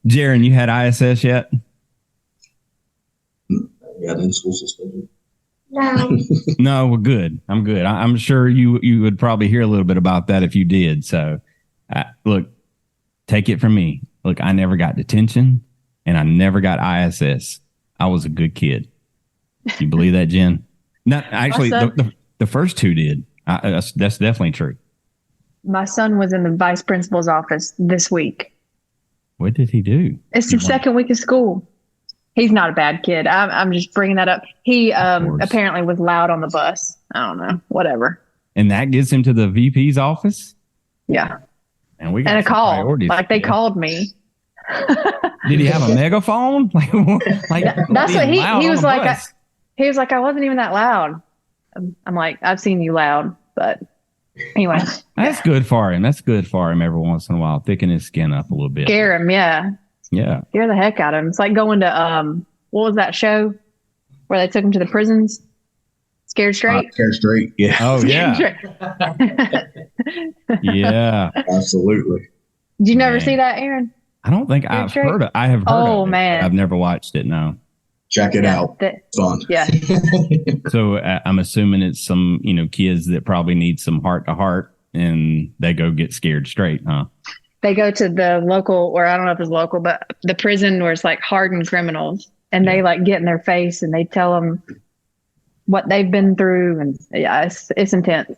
Jaren, you had ISS yet? Yeah, in school suspension. No. No, well, good. I'm good. I'm sure you would probably hear a little bit about that if you did. So, look, take it from me. Look, I never got detention, and I never got ISS. I was a good kid. You believe that, Jen? No, actually, the first 2 did. That's definitely true. My son was in the vice principal's office this week. What did he do? It's the second week of school. He's not a bad kid. I'm just bringing that up. He apparently was loud on the bus. I don't know. Whatever. And that gets him to the VP's office? Yeah. And we got a call. Like they yeah. called me. Did he have a megaphone? Like that's what he was like. He was like, I wasn't even that loud. I'm like, I've seen you loud, but anyway. That's good for him. That's good for him every once in a while. Thicken his skin up a little bit. Scare him, yeah. Yeah. Scare the heck out of him. It's like going to, what was that show where they took him to the prisons? Scared Straight? Scared Straight, yeah. Oh, yeah. Yeah. Absolutely. Did you never see that, Aaron? I don't think I've heard of it. I have heard of it. Oh, man. I've never watched it, no. Check it out. It's fun. Yeah. So I'm assuming it's some, kids that probably need some heart to heart, and they go get scared straight, huh? They go to the local, or I don't know if it's local, but the prison where it's like hardened criminals, and they like get in their face and they tell them what they've been through, and yeah, it's intense.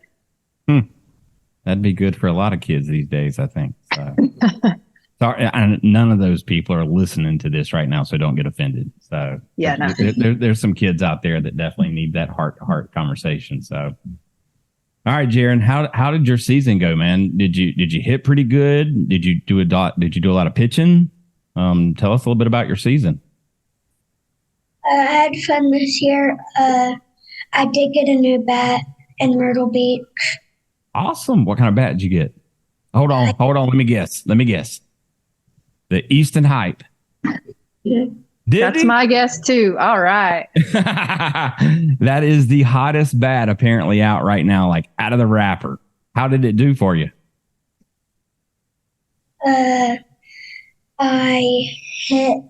That'd be good for a lot of kids these days, I think. So. Sorry, none of those people are listening to this right now, so don't get offended. So yeah, no. There's some kids out there that definitely need that heart-to-heart conversation. So, all right, Jaren, how did your season go, man? Did you hit pretty good? Did you do a lot of pitching? Tell us a little bit about your season. I had fun this year. I did get a new bat in Myrtle Beach. Awesome. What kind of bat did you get? Hold on. Let me guess. The Easton Hype. That's my guess too. All right. That is the hottest bat apparently out right now, like out of the wrapper. How did it do for you? I hit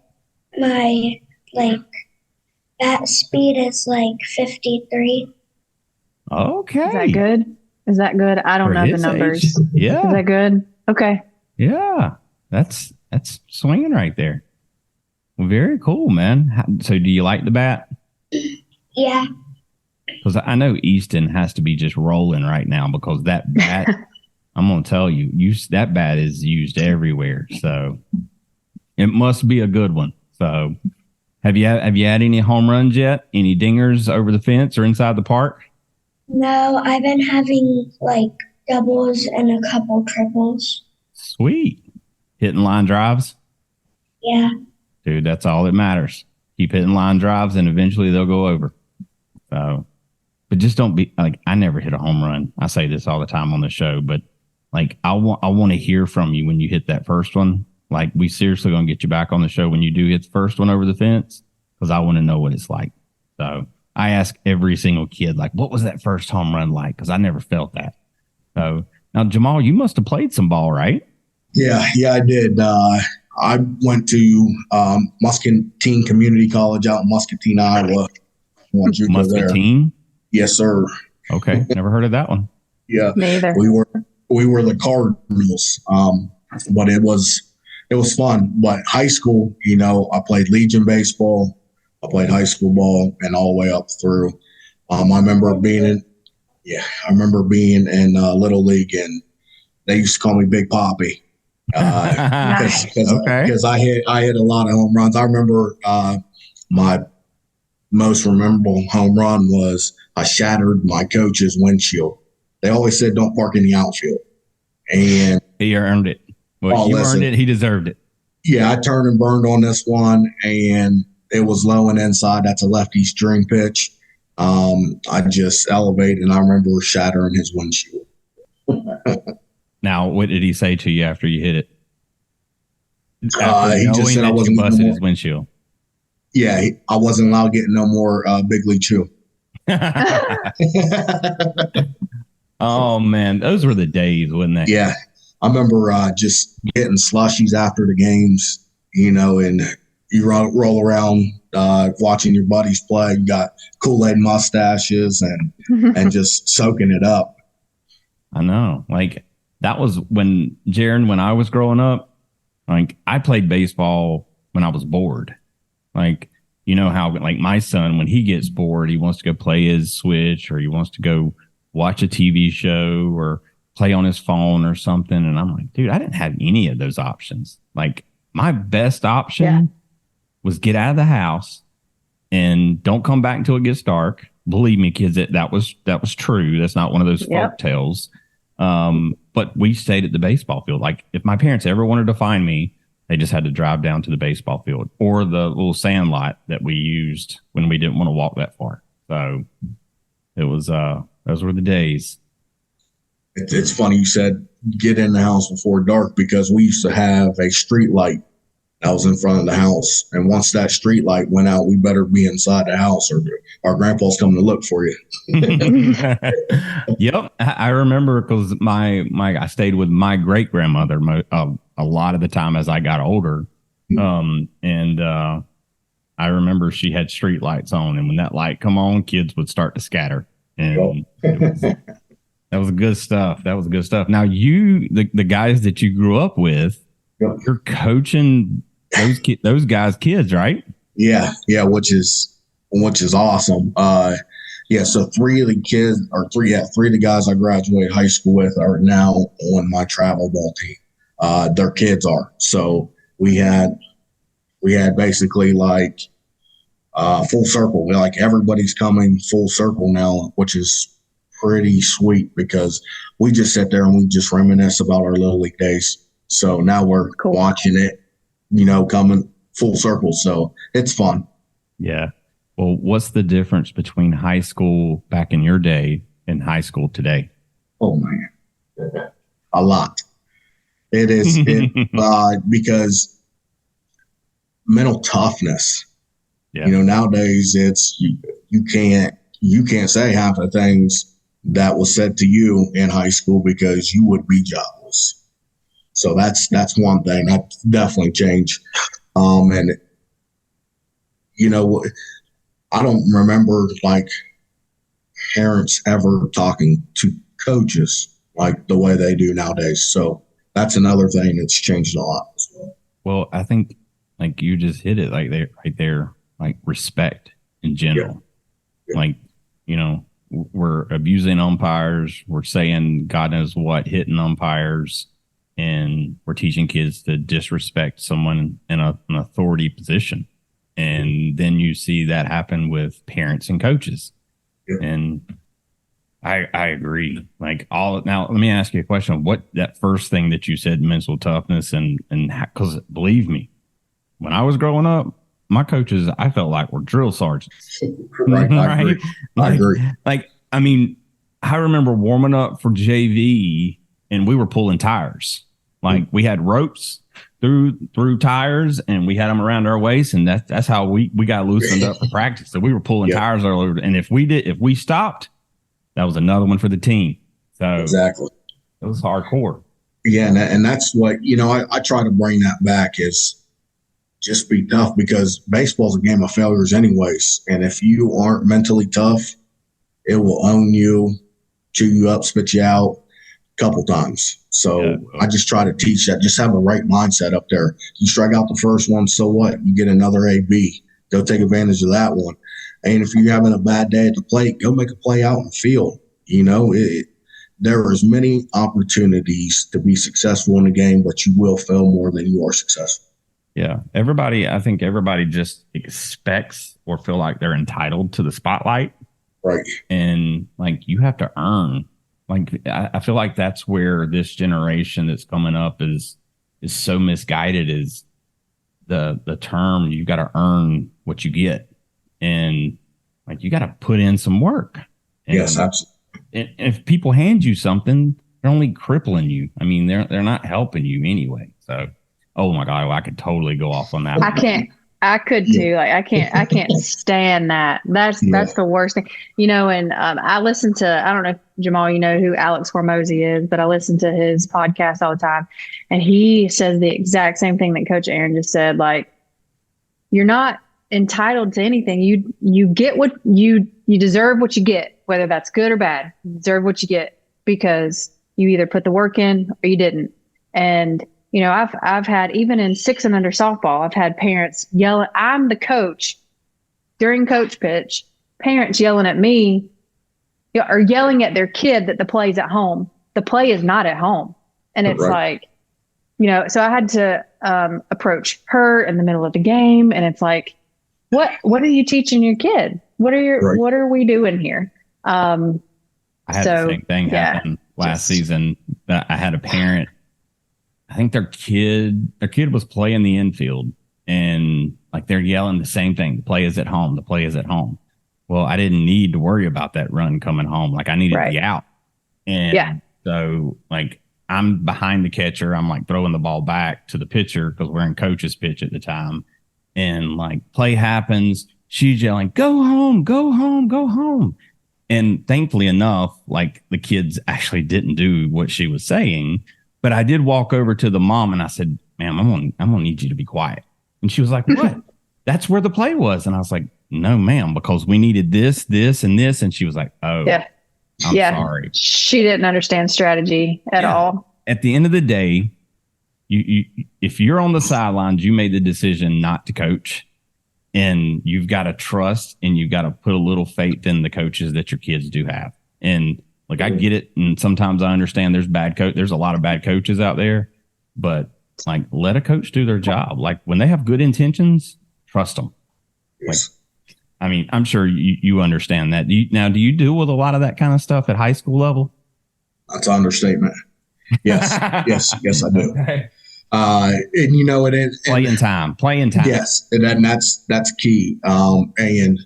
my bat speed is 53. Okay. Is that good? I don't know the numbers. Age. Yeah. Is that good? Okay. Yeah. That's swinging right there. Well, very cool, man. So do you like the bat? Yeah. Because I know Easton has to be just rolling right now because that bat, I'm going to tell you, that bat is used everywhere. So it must be a good one. So have you had any home runs yet? Any dingers over the fence or inside the park? No, I've been having doubles and a couple triples. Sweet. Hitting line drives? Yeah. Dude, that's all that matters. Keep hitting line drives and eventually they'll go over. So, but just don't be I never hit a home run. I say this all the time on the show, but I want to hear from you when you hit that first one. We seriously going to get you back on the show when you do hit the first one over the fence because I want to know what it's like. So I ask every single kid, what was that first home run like? Because I never felt that. So now, Jamaal, you must have played some ball, right? Yeah, I did. I went to Muscatine Community College out in Muscatine, Iowa. Muscatine? Yes, sir. Okay, never heard of that one. Yeah, neither. We were the Cardinals, but it was fun. But high school, I played Legion baseball, I played high school ball, and all the way up through. I remember being in Little League, and they used to call me Big Poppy. Because I hit a lot of home runs. I remember my most memorable home run was I shattered my coach's windshield. They always said don't park in the outfield, and he earned it. Well, earned it. He deserved it. Yeah, I turned and burned on this one, and it was low and inside. That's a lefty string pitch. I just elevated, and I remember shattering his windshield. Now, what did he say to you after you hit it? He just said I wasn't busted his windshield. Yeah, I wasn't allowed to get no more Big League Chew. Oh man, those were the days, wasn't they? Yeah, I remember just getting slushies after the games, and you roll around watching your buddies play. You got Kool-Aid mustaches and just soaking it up. I know, that was when I was growing up. I played baseball when I was bored. How my son, when he gets bored, he wants to go play his Switch or he wants to go watch a TV show or play on his phone or something. And I'm like, dude, I didn't have any of those options. My best option was get out of the house and don't come back until it gets dark. Believe me, kids, that was true. That's not one of those folk tales. But we stayed at the baseball field. If my parents ever wanted to find me, they just had to drive down to the baseball field or the little sand lot that we used when we didn't want to walk that far. So it was, those were the days. It's funny you said get in the house before dark because we used to have a street light that was in front of the house. And once that street light went out, we better be inside the house or our grandpa's coming to look for you. Yep. I remember because I stayed with my great grandmother a lot of the time as I got older. And I remember she had street lights on, and when that light come on, kids would start to scatter. And that was good stuff. Now the guys that you grew up with, you're coaching those guys' kids, right? Yeah, which is awesome. So three of the guys I graduated high school with are now on my travel ball team. Their kids are. So we had basically full circle. Everybody's coming full circle now, which is pretty sweet because we just sit there and we just reminisce about our Little League days. So now we're watching it, coming full circle. So it's fun. Yeah. Well, what's the difference between high school back in your day and high school today? Oh man, a lot. It is because mental toughness. Yeah. Nowadays it's you can't say half the things that was said to you in high school because you would be jobless. So that's one thing that definitely changed. And I don't remember like parents ever talking to coaches like the way they do nowadays. So that's another thing that's changed a lot as well. Well, I think like you just hit it like right there, like respect in general. Yeah. Like, we're abusing umpires. We're saying God knows what, hitting umpires, and we're teaching kids to disrespect someone in an authority position. And then you see that happen with parents and coaches. Yeah. And I agree. Like now, let me ask you a question. What that first thing that you said, mental toughness, and because believe me, when I was growing up, my coaches, I felt like were drill sergeants. Right. I agree. Like, I mean, I remember warming up for JV and we were pulling tires. Like we had ropes through tires and we had them around our waist, and that's how we got loosened up for practice. So we were pulling tires all over. And if we stopped, that was another one for the team. So exactly. It was hardcore. Yeah, and that's what, I try to bring that back is just be tough, because baseball's a game of failures anyways. And if you aren't mentally tough, it will own you, chew you up, spit you out a couple times. So I just try to teach that. Just have the right mindset up there. You strike out the first one, so what? You get another AB. Go take advantage of that one. And if you're having a bad day at the plate, go make a play out in the field. There are as many opportunities to be successful in the game, but you will fail more than you are successful. Yeah. I think everybody just expects or feel like they're entitled to the spotlight. Right. And like you have to earn. Like I feel like that's where this generation that's coming up is so misguided, is the term you got to earn what you get. And like you got to put in some work. And, yes, absolutely. And if people hand you something, they're only crippling you. I mean, they're not helping you anyway. So, oh my God, I could totally go off on that. I could too. Like I can't stand that. That's the worst thing. And I listen to, I don't know if Jamaal, you know who Alex Hormozy is, but I listen to his podcast all the time. And he says the exact same thing that Coach Aaron just said. Like, you're not entitled to anything. You get what you deserve what you get, whether that's good or bad. You deserve what you get because you either put the work in or you didn't. And I've had, even in 6 and under softball, I've had parents yell. I'm the coach during coach pitch. Parents yelling at me, or yelling at their kid that the play's at home. The play is not at home, and it's like, So I had to approach her in the middle of the game, and it's like, what are you teaching your kid? What are we doing here? I had the same thing happen last season. I had a parent. I think their kid was playing the infield, and like they're yelling the same thing. The play is at home. The play is at home. Well, I didn't need to worry about that run coming home. Like I needed to be out. And so like I'm behind the catcher. I'm like throwing the ball back to the pitcher because we're in coach's pitch at the time. And like play happens. She's yelling, go home, go home, go home. And thankfully enough, like the kids actually didn't do what she was saying. But I did walk over to the mom and I said, ma'am, I'm gonna need you to be quiet. And she was like, what? That's where the play was. And I was like, no, ma'am, because we needed this, and this. And she was like, oh, I'm sorry. She didn't understand strategy at all. At the end of the day, you if you're on the sidelines, you made the decision not to coach. And you've got to trust and you've got to put a little faith in the coaches that your kids do have. And like, I get it. And sometimes I understand there's a lot of bad coaches out there, but like, let a coach do their job. Like when they have good intentions, trust them. Yes. Like, I mean, I'm sure you understand that. Do you deal with a lot of that kind of stuff at high school level? That's an understatement. Yes. yes, I do. Okay. And it is playing time. Yes. And that's key. And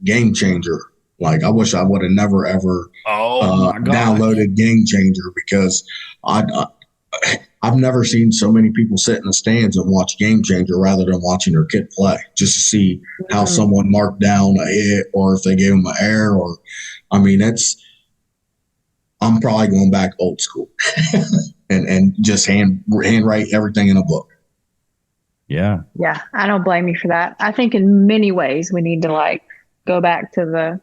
Game Changer. Like, I wish I would have never, ever downloaded Game Changer, because I've never seen so many people sit in the stands and watch Game Changer rather than watching their kid play, just to see how someone marked down a hit, or if they gave them an error, or, I mean, I'm probably going back old school and just handwrite everything in a book. Yeah. Yeah. I don't blame you for that. I think in many ways we need to like go back to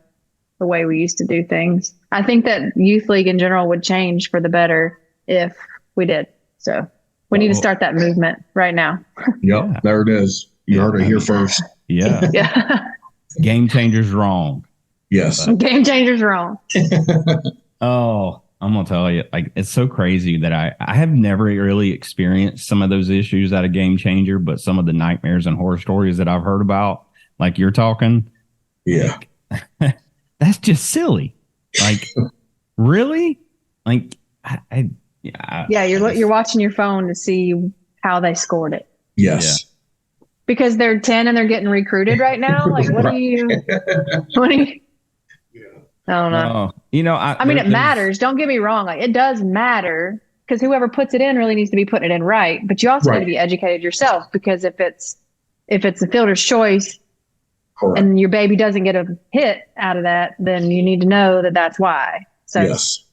the way we used to do things. I think that youth league in general would change for the better if we did. So we need to start that movement right now. Yep. There it is. You heard it here first. Yeah. Yeah. Game Changer's wrong. Yes. Game Changer's wrong. Oh, I'm going to tell you, like, it's so crazy that I have never really experienced some of those issues at a Game Changer, but some of the nightmares and horror stories that I've heard about, like you're talking. Yeah. Like, that's just silly. Like, really? Like, Yeah, you're watching your phone to see how they scored it. Yes. Yeah. Because they're 10 and they're getting recruited right now. Like, what do you? I don't know. I mean, it matters. Don't get me wrong. Like, it does matter, because whoever puts it in really needs to be putting it in right. But you also need to be educated yourself, because if it's a fielder's choice, correct, and your baby doesn't get a hit out of that, then you need to know that that's why. So yes,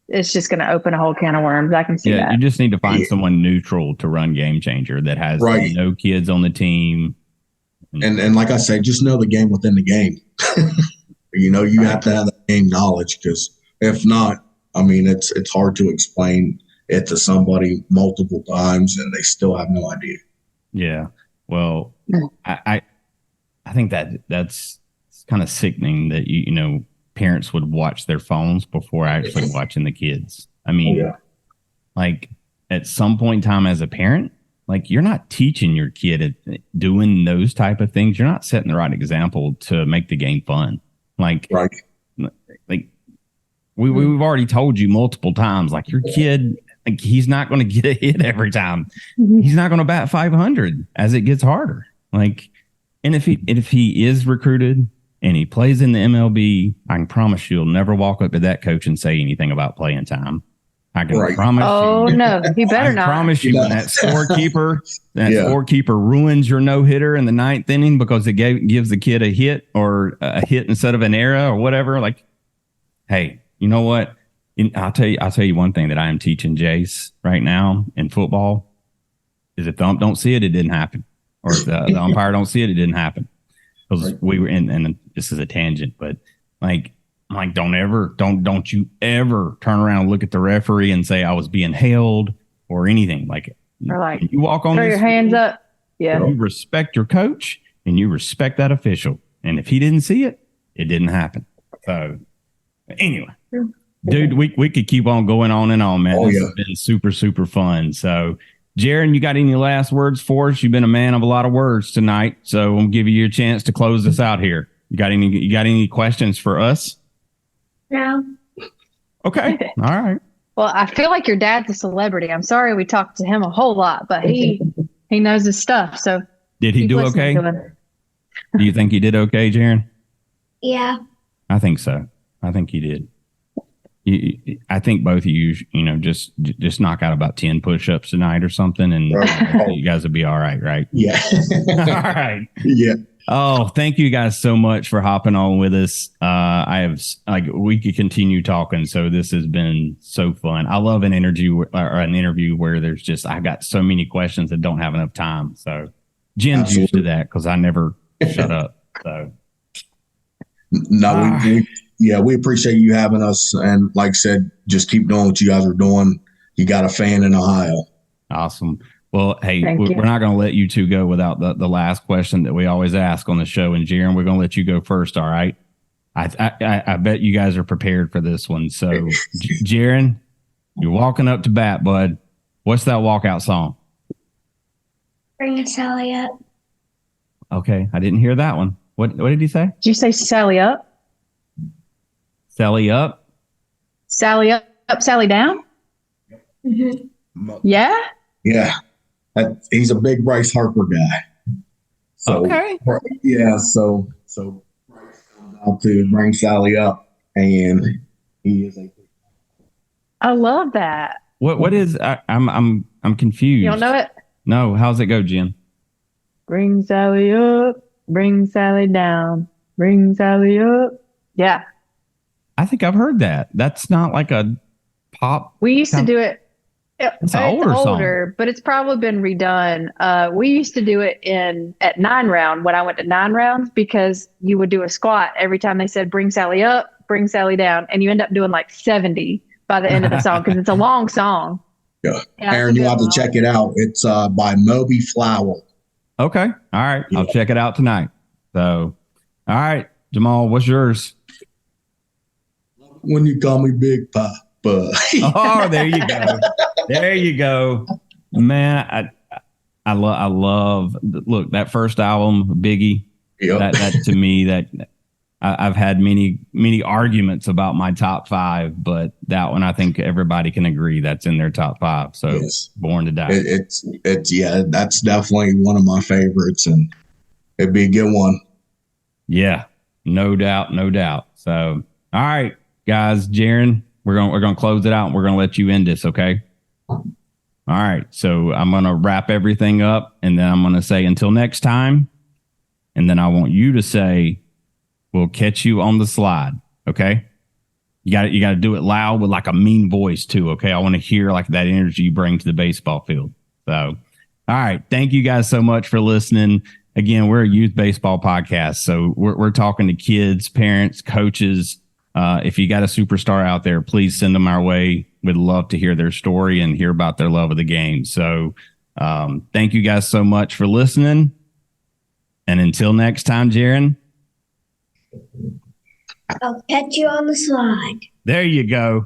it's just going to open a whole can of worms. I can see that. You just need to find someone neutral to run Game Changer that has no kids on the team. And like I say, just know the game within the game. You have to have that game knowledge, because if not, I mean, it's hard to explain it to somebody multiple times and they still have no idea. Yeah. Well, I think that's kind of sickening that parents would watch their phones before actually watching the kids. I mean, like, at some point in time as a parent, like, you're not teaching your kid doing those type of things. You're not setting the right example to make the game fun. Like, we've already told you multiple times, like, your kid, like, he's not going to get a hit every time. He's not going to bat 500 as it gets harder. Like, and if he is recruited and he plays in the MLB, I can promise you'll never walk up to that coach and say anything about playing time. I can promise you. Oh, no, he better not. I promise you, when that scorekeeper ruins your no-hitter in the ninth inning because it gives the kid a hit, or a hit instead of an error or whatever, like, hey, you know what? I'll tell you one thing that I am teaching Jace right now in football is, if the ump don't see it, it didn't happen. Or if the umpire don't see it, it didn't happen. Because we were and this is a tangent, but like, don't you ever turn around and look at the referee and say I was being held or anything. Like, or like, you walk on throw your hands up. Yeah. You respect your coach and you respect that official. And if he didn't see it, it didn't happen. So anyway, dude, we could keep on going on and on, man. This has been super, super fun. So, Jaren, you got any last words for us? You've been a man of a lot of words tonight, so I'm giving you a chance to close this out here. You got any questions for us? No. Okay. All right. Well, I feel like your dad's a celebrity. I'm sorry we talked to him a whole lot, but he knows his stuff. So did he do okay? Do you think he did okay, Jaren? Yeah. I think so. I think he did. I think both of you, just knock out about 10 push-ups tonight or something, and you guys will be all right? Yeah. All right. Yeah. Oh, thank you guys so much for hopping on with us. We could continue talking. So this has been so fun. I love an interview where there's just, I got so many questions that don't have enough time. So Jen's used to that because I never shut up. So no, we appreciate you having us. And like I said, just keep doing what you guys are doing. You got a fan in Ohio. Awesome. Well, hey, we're not going to let you two go without the last question that we always ask on the show. And Jaren, we're going to let you go first. All right. I bet you guys are prepared for this one. So Jaren, you're walking up to bat, bud. What's that walkout song? Bring S.L.I.E. up. Okay. I didn't hear that one. What did he say? Did you say Sally up? Sally up? Sally up, Sally down? Mm-hmm. Yeah? Yeah. He's a big Bryce Harper guy. So, okay. Yeah. So Bryce comes out to bring Sally up, and he is a. I love that. What is? I'm confused. You don't know it? No. How's it go, Jen? Bring Sally up, bring Sally down, bring Sally up. Yeah. I think I've heard that. That's not like a pop. We used to do it. It's an older song, but it's probably been redone. We used to do it at 9 round when I went to 9 rounds, because you would do a squat every time they said bring Sally up, bring Sally down, and you end up doing like 70 by the end of the song because it's a long song. Yeah, Aaron, you'll have to check it out. It's by Moby Flower. Okay, all right, I'll check it out tonight. So, all right, Jamaal, what's yours? When you call me Big Papa. Oh, there you go. There you go, man. I love. Look, that first album, Biggie. Yep. That to me, that I've had many arguments about my top 5, but that one I think everybody can agree that's in their top 5. So, yes. Born to Die. It's that's definitely one of my favorites, and it'd be a good one. Yeah, no doubt. So, all right, guys, Jaren, we're gonna close it out, and we're gonna let you end this, okay? All right, so I'm gonna wrap everything up, and then I'm gonna say until next time, and then I want you to say, we'll catch you on the slide, okay? You got to do it loud with like a mean voice too, okay? I want to hear like that energy you bring to the baseball field. So, all right, thank you guys so much for listening. Again, we're a youth baseball podcast, so we're talking to kids, parents, coaches. If you got a superstar out there, please send them our way. We'd love to hear their story and hear about their love of the game. So thank you guys so much for listening. And until next time, Jaren. I'll catch you on the slide. There you go.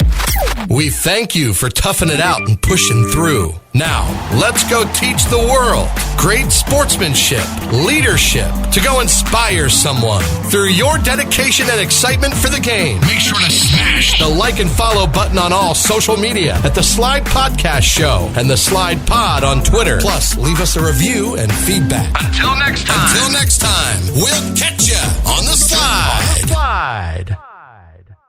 We thank you for toughing it out and pushing through. Now, let's go teach the world great sportsmanship, leadership, to go inspire someone through your dedication and excitement for the game. Make sure to smash the like and follow button on all social media at the S.L.I.D.E Podcast Show and the S.L.I.D.E Pod on Twitter. Plus, leave us a review and feedback. Until next time, we'll catch